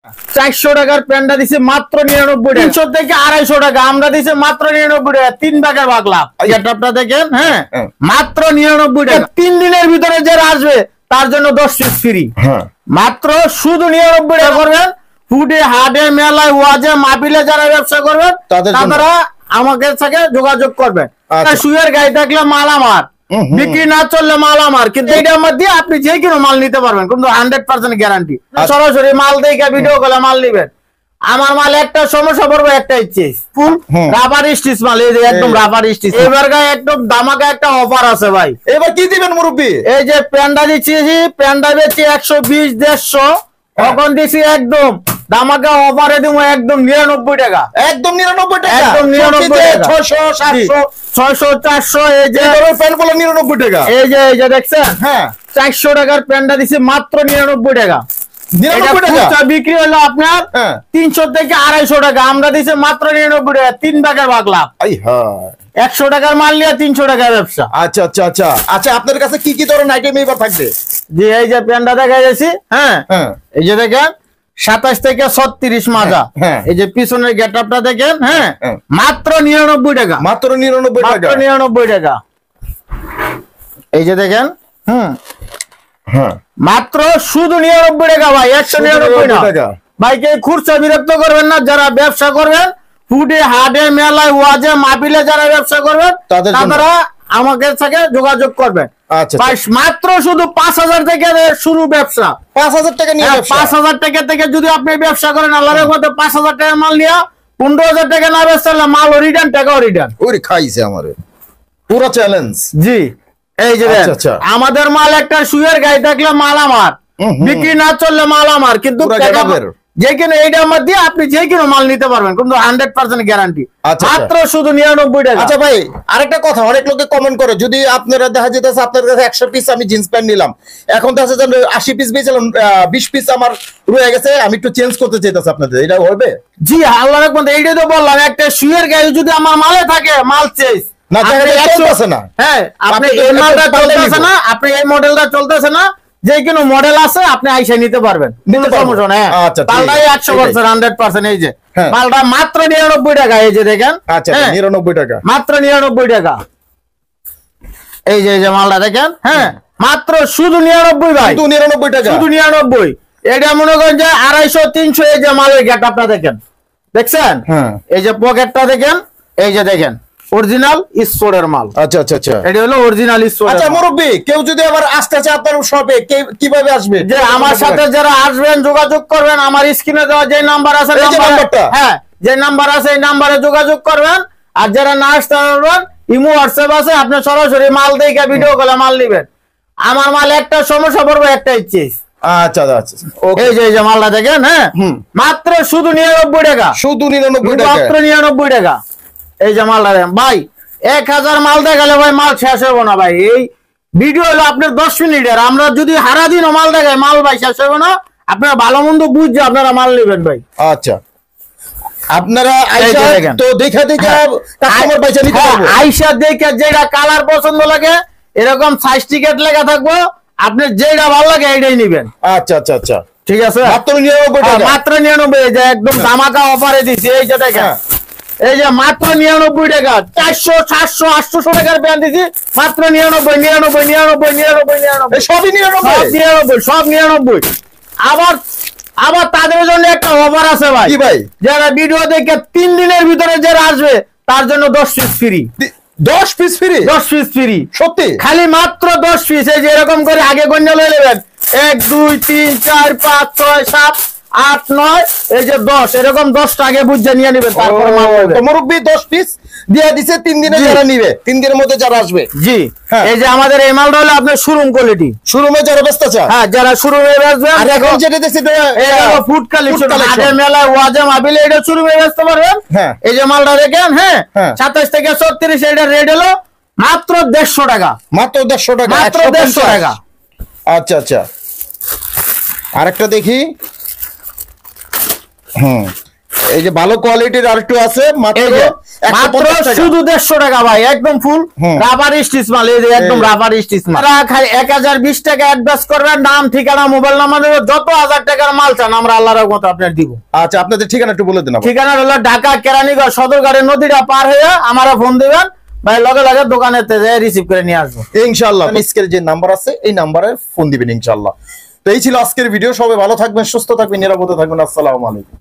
400 টাকার প্যান্টটা দিছে মাত্র 99 টাকা, 300 থেকে 250 টাকা আমরা দিছে মাত্র 99 টাকা, 3 ভাগের ভাগ লাভ। গেটআপটা দেখেন, হ্যাঁ মাত্র 99 টাকা। 3 দিনের ভিতরে যারা আসবে তার জন্য 10 পিস ফ্রি। মাত্র শুধু 99 টাকা করবেন। ফুডে, হাটে, মেলায়, ওয়াজে, মাহফিলে যারা ব্যবসা করবেন তারা আমাদের সাথে যোগাযোগ করবেন। শুয়ের গায়ে থাকলে মাল আমার, বিক্রি না চললে মাল আমার, কিন্তু এটার মধ্যে আপনি যে কোনো মাল নিতে পারবেন, কিন্তু 100% গ্যারান্টি। সরাসরি মাল দেখে ভিডিও কলে মাল নিবেন। আমার মাল একটা সমস্যা পড়বে, একটা ইচ্ছে ফুল রাবার স্টিচ মাল, এই যে একদম রাবার স্টিচ। এবার গায়ে একদম দামাকা একটা অফার আছে ভাই। এবার কি দিবেন মুরব্বি? এই যে প্যান্ডা দিচ্ছি, প্যান্ডা বেচছি 120, 150, এখন দিচ্ছি একদম দামাকা অফারে দিব একদম 99 টাকা। একদম 99 টাকা, একদম 99 টাকা, 600, 700, 600, 400। এই যে প্যান্ট গুলো 99 টাকা। এই যে দেখছেন, হ্যাঁ 400 টাকার প্যান্টটা দিছি মাত্র 99 টাকা। 99 টাকা বিক্রি হলো আপনার 300 থেকে 250 টাকা, আমরা দিছি মাত্র 99 টাকা, 3 ভাগের ভাগ লাভ। 100 টাকার মাল নিয়ে 300 টাকা ব্যবসা। আচ্ছা আচ্ছা আচ্ছা আচ্ছা, আপনার কাছে কি কি ধরনের আইটেম এবার থাকবে? জি এই যে প্যান্টটা দেখা যাচ্ছে, হ্যাঁ এই যে দেখেন 27 থেকে 36 মাজা। এই যে পিছনের গেটআপটা দেখেন, হ্যাঁ মাত্র 99 টাকা, মাত্র 99 টাকা, 99 টাকা। এই যে দেখেন, মাত্র শুধু 99 টাকা ভাই, 199 টাকা ভাই। কে খুচরা বিরক্ত করবেন না, যারা ব্যবসা করবেন ফুডে, হাটে, মেলায়, ওয়াজে, মাহফিলে যারা ব্যবসা করবেন তারা আমাদের সাথে যোগাযোগ করবেন। মাত্র শুধু 5000 থেকে শুরু ব্যবসা। 5000 টাকা নিয়ে 5000 টাকা থেকে যদি আপনি ব্যবসা করেন, আল্লাহর রহমতে 5000 টাকা মাল নিয়ে 15000 টাকা না বেচলে মাল রিটার্ন, টাকাও রিটার্ন। ওরে খাইছে আমারে পুরো চ্যালেঞ্জ। জি এই যে আমাদের মাল একটা শুয়ের গায়ে থাকলে মাল আমার, বিক্রি না চললে মাল আমার, কিন্তু যে কোনো এইটার মধ্যে আপনি যে কোনো মাল নিতে পারবেন, কিন্তু 100% গ্যারান্টি। মাত্র শুধু 99 টাকা। আচ্ছা ভাই আরেকটা কথা, অনেক লোকে কমেন্ট করে, যদি আপনারা দেখা যেতেছে আপনার কাছে 100 পিস আমি জিন্স প্যান্ট নিলাম, এখন দেখা যাচ্ছে 80 পিস বেচলাম, 20 পিস আমার রয়ে গেছে, আমি একটু চেঞ্জ করতে চাইতেছি, আপনাদের এটা হবে? জি আল্লাহর রহমতে, এইটাই তো বললাম, একটা শুয়ের গায়ে যদি আমার মালে থাকে, মাল চেঞ্জ না চলতেছে না, হ্যাঁ আপনি এই মালটা চলতেছে না, আপনি এই মডেলটা চলতেছে না, যে কোনো মডেল আছে আপনি আইসা নিতে পারবেন, সমস্যা নাই। পাল্টাই 100%, 100%। এই যে মালটা মাত্র 99 টাকা। এই যে দেখেন, আচ্ছা 99 টাকা, মাত্র 99 টাকা। এই যে মালটা দেখেন, হ্যাঁ মাত্র শুধু 99 ভাই, শুধু 99 টাকা, শুধু 99। এটা মনে করেন যে 250, 300। এই যে মালের গেটআপটা দেখেন, দেখছেন, এই যে পকেটটা দেখেন, এই যে দেখেন অরিজিনাল স্টোরের মাল। আচ্ছা আচ্ছা আচ্ছা, এটা হলো অরিজিনাল স্টোর। আচ্ছা মুরব্বি, কেউ যদি আবার আসতে চায় আপনার শপে, কিভাবে আসবে? যে আমার সাথে যারা আসবেন যোগাযোগ করবেন, আমার স্ক্রিনে দেওয়া যে নাম্বার আছে, হ্যাঁ যে নাম্বার আছে এই নাম্বারে যোগাযোগ করবেন। আর যারা না আসতে পারবেন, ইমো, হোয়াটসঅ্যাপ আছে, আপনি সরাসরি মাল দেখে ভিডিও কলে মাল নেবেন। আমার মাল একটা সমস্যা পড়বে, একটা ইচ্ছে। আচ্ছা আচ্ছা, এই যে মালটা দেখেন, হ্যাঁ মাত্র শুধু 99 টাকা, শুধু 99 টাকা, মাত্র 99 টাকা। এই যে মালটা দেখেন ভাই, 1000 মাল দেখালে ভাই মাল শেষ হবে না ভাই। এই ভিডিও হলো আপনার 10 মিনিটের, আমরা যদি সারাদিনও মাল দেখাই, মাল ভাই শেষ হবে না। আপনারা ভালো মন্দ বুঝছে আপনারা মাল নেবেন ভাই। আচ্ছা আপনারা আইসা তো দেখা কাস্টমার পয়সা নিতে পারবো, আইসা দেখে যেটা কালার পছন্দ লাগে, এরকম সাইজ টিকেট লেখা থাকবো, আপনি যেটা ভালো লাগে এইটাই নেবেন। আচ্ছা আচ্ছা আচ্ছা, ঠিক আছে, মাত্র 99 টাকা, মাত্র 99। যে একদম ধামাকা অফারে দিছি। এই যে দেখেন, এই যে মাত্র 99 টাকা, 400, 700, 800 টাকার প্যান্ট দিছি মাত্র 99, 99, 99, 99, সবই 99, সব 99। আবার তাদের জন্য একটা অফার আছে ভাই। কি ভাই? যারা ভিডিও দেখে 3 দিনের ভিতরে যারা আসবে তার জন্য 10 piece free. 10 piece free? 10 piece free, সত্যি? খালি মাত্র 10 পিস। এই যে এরকম করে আগে গণ্য লয়ে নেবেন, 1 2 3 4 5 6 7 8 9, এই যে 10, এরকম 10টা আগে বুঝে নিয়ে নেবেন, তারপর মুরব্বি 10 পিস দিয়ে দিছে 3 দিনে, যারা নিবে 3 দিনের মধ্যে যারা আসবে। জি এই যে আমাদের এই মালটা হলো আপনার শোরুম কোয়ালিটি, শোরুমে যারা ব্যস্ত আছে, হ্যাঁ যারা শোরুমে বেচবেন। আর এখন যেটা দেখছি এটা ফুড কালেকশন, আগে মেলা ওয়াজে মাহফিলে এটা শোরুমে বেচতে পারবেন। এই যে মালটা দেখেন, হ্যাঁ 27 থেকে 36, এটা রেট হলো মাত্র 150 টাকা, মাত্র 150 টাকা, মাত্র 150 টাকা। আচ্ছা আচ্ছা, আরেকটা দেখি। এই যে ভালো কোয়ালিটির আরেকটু আছে, মাত্র মাত্র শুধু 150 টাকা ভাই, একদম ফুল রাবার স্টিচ মাল, এই যে একদম রাবার স্টিচ মাল। আপনারা খালি 1020 টাকা অ্যাডভান্স করবেন, নাম ঠিকানা মোবাইল নাম্বার দেবেন, যত 1000 টাকার মাল চান আমরা আল্লাহর রহমতে আপনাদের দিব। আচ্ছা আপনাদের ঠিকানা একটু বলে দিন। ঠিকানা হলো ঢাকা কেরানীগঞ্জ সদরঘাটে নদীটা পার হয়ে আমারা ফোন দিবেন ভাই, লগে লগে দোকানেতে যাই রিসিভ করে নিয়ে আসবো ইনশাআল্লাহ। স্ক্রিনে যে নাম্বার আছে এই নাম্বারে ফোন দিবেন ইনশাআল্লাহ। তো এই ছিল আজকের ভিডিও। সবাই ভালো থাকবেন, সুস্থ থাকবেন, নিরাপদে থাকবেন। আসসালামু আলাইকুম।